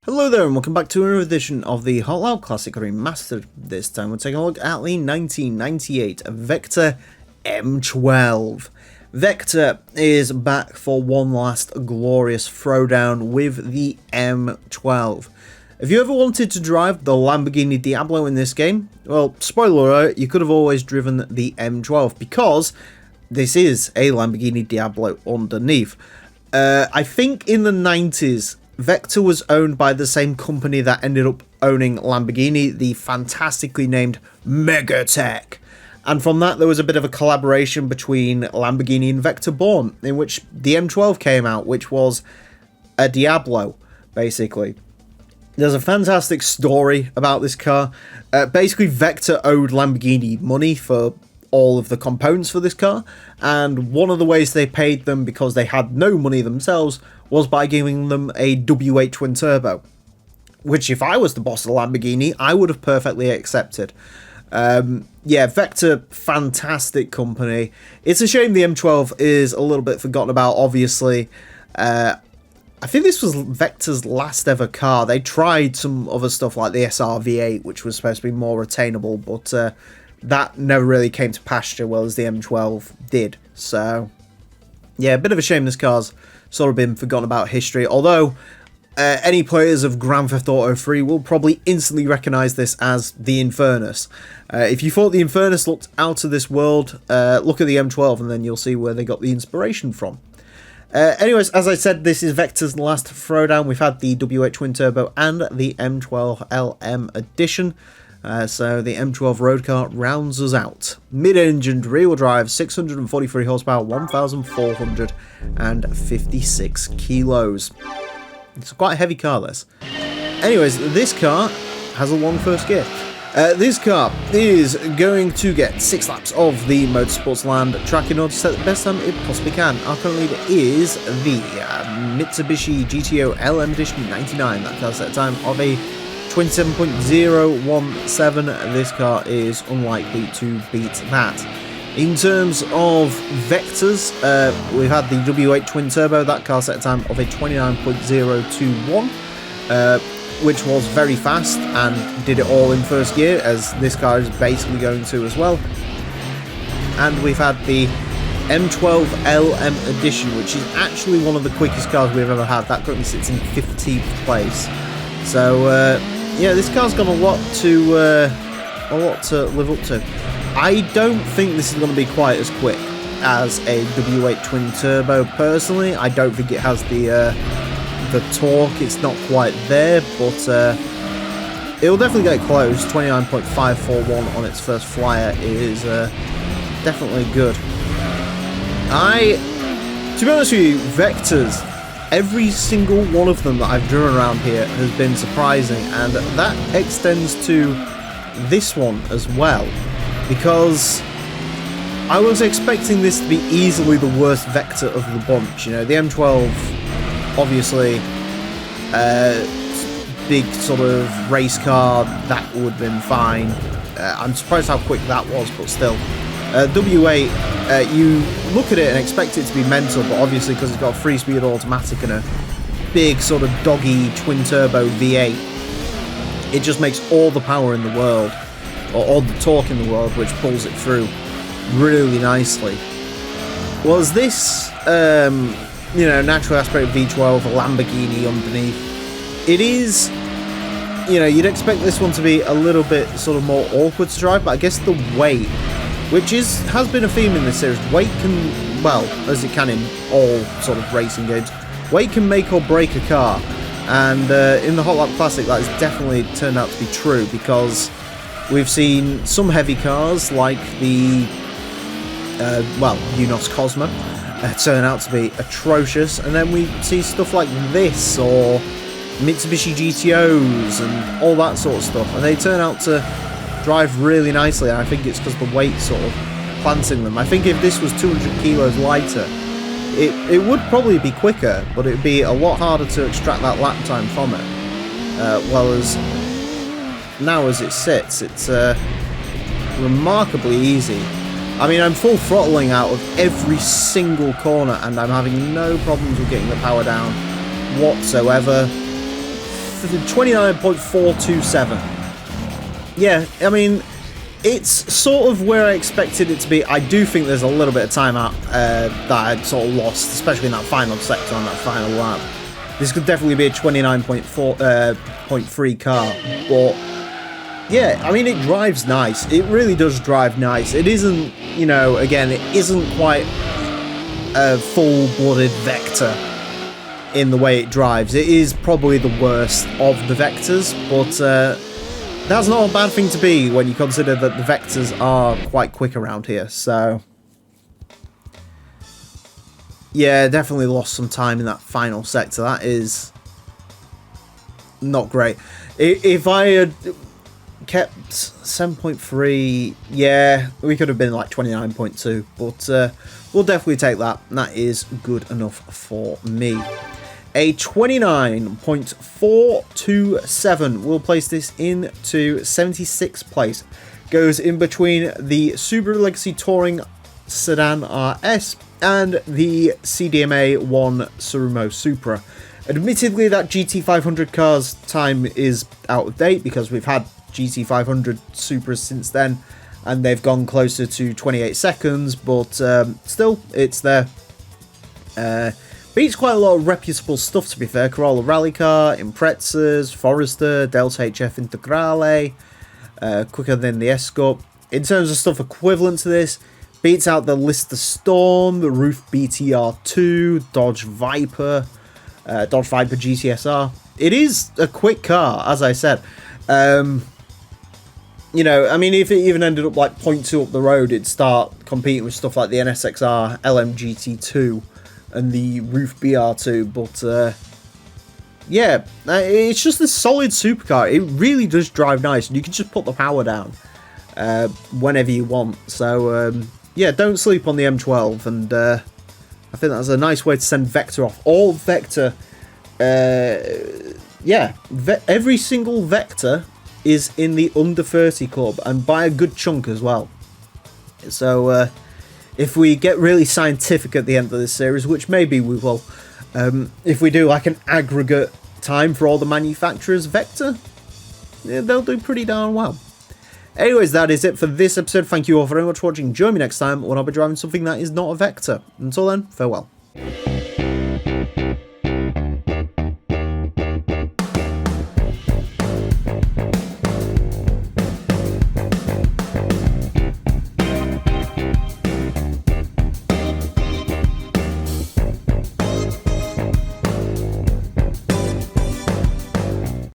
Hello there and welcome back to another edition of the Hot Loud Classic Remastered. This time we're taking a look at the 1998 Vector M12. Vector is back for one last glorious throwdown with the M12. If you ever wanted to drive the Lamborghini Diablo in this game, well, spoiler alert, you could have always driven the M12 because this is a Lamborghini Diablo underneath. I think in the 90s, Vector was owned by the same company that ended up owning Lamborghini, the fantastically named Megatech. And from that, there was a bit of a collaboration between Lamborghini and Vector Born, in which the M12 came out, which was a Diablo, basically. There's a fantastic story about this car. Basically, Vector owed Lamborghini money for all of the components for this car, and one of the ways they paid them, because they had no money themselves, was by giving them a W8 twin turbo, which if I was the boss of Lamborghini, I would have perfectly accepted. Yeah, Vector, fantastic company. It's a shame the M12 is a little bit forgotten about, obviously. I think this was Vector's last ever car. They tried some other stuff like the SR V8, which was supposed to be more attainable, but that never really came to pasture well as the M12 did. So, yeah, a bit of a shame this car's sort of been forgotten about history. Although, any players of Grand Theft Auto 3 will probably instantly recognise this as the Infernus. If you thought the Infernus looked out of this world, look at the M12 and then you'll see where they got the inspiration from. Anyways, as I said, this is Vector's last throwdown. We've had the W8 twin turbo and the M12 LM edition. So the M12 road car rounds us out. Mid-engined rear-wheel drive, 643 horsepower, 1,456 kilos. It's quite a heavy car, this. Anyways, this car has a long first gear. This car is going to get 6 laps of the Motorsports Land track in order to set the best time it possibly can. Our current leader is the Mitsubishi GTO LM Edition 99. That car's set a time of a 27.017. This car is unlikely to beat that. In terms of vectors, we've had the W8 twin turbo. That car set a time of a 29.021, which was very fast and did it all in first gear, as this car is basically going to as well. And we've had the M12 LM Edition, which is actually one of the quickest cars we've ever had. That currently sits in 15th place. So yeah, this car's got a lot to live up to. I don't think this is going to be quite as quick as a W8 twin turbo. Personally, I don't think it has the torque. It's not quite there, but it'll definitely get close. 29.541 on its first flyer is definitely good. To be honest with you, Vectors, every single one of them that I've driven around here has been surprising, and that extends to this one as well, because I was expecting this to be easily the worst Vector of the bunch. You know, the M12, obviously, big sort of race car, that would have been fine. I'm surprised how quick that was, but still. W8, you look at it and expect it to be mental, but obviously because it's got a 3-speed automatic and a big sort of doggy twin turbo V8, it just makes all the power in the world, or all the torque in the world, which pulls it through really nicely. Was this, you know, natural aspirated V12, a Lamborghini underneath? It is, you know, you'd expect this one to be a little bit sort of more awkward to drive, but I guess the weight, which has been a theme in this series, weight can, well, as it can in all sort of racing games, weight can make or break a car, and in the Hot Lap Classic that has definitely turned out to be true, because we've seen some heavy cars like the, well, Unos Cosmo turn out to be atrocious, and then we see stuff like this, or Mitsubishi GTOs, and all that sort of stuff, and they turn out to drive really nicely, and I think it's because the weight sort of planting them. I think if this was 200 kilos lighter, it would probably be quicker, but it would be a lot harder to extract that lap time from it. Well, as now as it sits, it's remarkably easy. I mean, I'm full throttling out of every single corner, and I'm having no problems with getting the power down whatsoever. 29.427. Yeah, I mean, it's sort of where I expected it to be. I do think there's a little bit of time out that I sort of lost, especially in that final sector on that final lap. This could definitely be a 29.3 car, but yeah, I mean, it drives nice. It really does drive nice. It isn't, you know, again, it isn't quite a full-blooded Vector in the way it drives. It is probably the worst of the Vectors, but that's not a bad thing to be when you consider that the Vectors are quite quick around here, so yeah, definitely lost some time in that final sector. That is not great. If I had kept 7.3, yeah, we could have been like 29.2, but we'll definitely take that. That is good enough for me. A 29.427 will place this into 76th place. Goes in between the Subaru Legacy Touring Sedan RS and the CDMA 1 Turismo Supra. Admittedly, that GT500 car's time is out of date because we've had GT500 Supras since then, and they've gone closer to 28 seconds, but still, it's there. Beats quite a lot of reputable stuff, to be fair. Corolla Rally Car, Imprezas, Forester, Delta HF Integrale, quicker than the Escort. In terms of stuff equivalent to this, beats out the Lister Storm, the Roof BTR2, Dodge Viper GTSR. It is a quick car, as I said. You know, I mean, if it even ended up like 0.2 up the road, it'd start competing with stuff like the NSXR LMGT2 and the Roof BR2, but yeah, it's just a solid supercar. It really does drive nice, and you can just put the power down whenever you want. So yeah, don't sleep on the M12, and I think that's a nice way to send Vector off. All Vector, yeah, every single Vector is in the under 30 club, and by a good chunk as well. So if we get really scientific at the end of this series, which maybe we will, if we do like an aggregate time for all the manufacturers, Vector, yeah, they'll do pretty darn well. Anyways, that is it for this episode. Thank you all very much for watching. Join me next time when I'll be driving something that is not a Vector. Until then, farewell.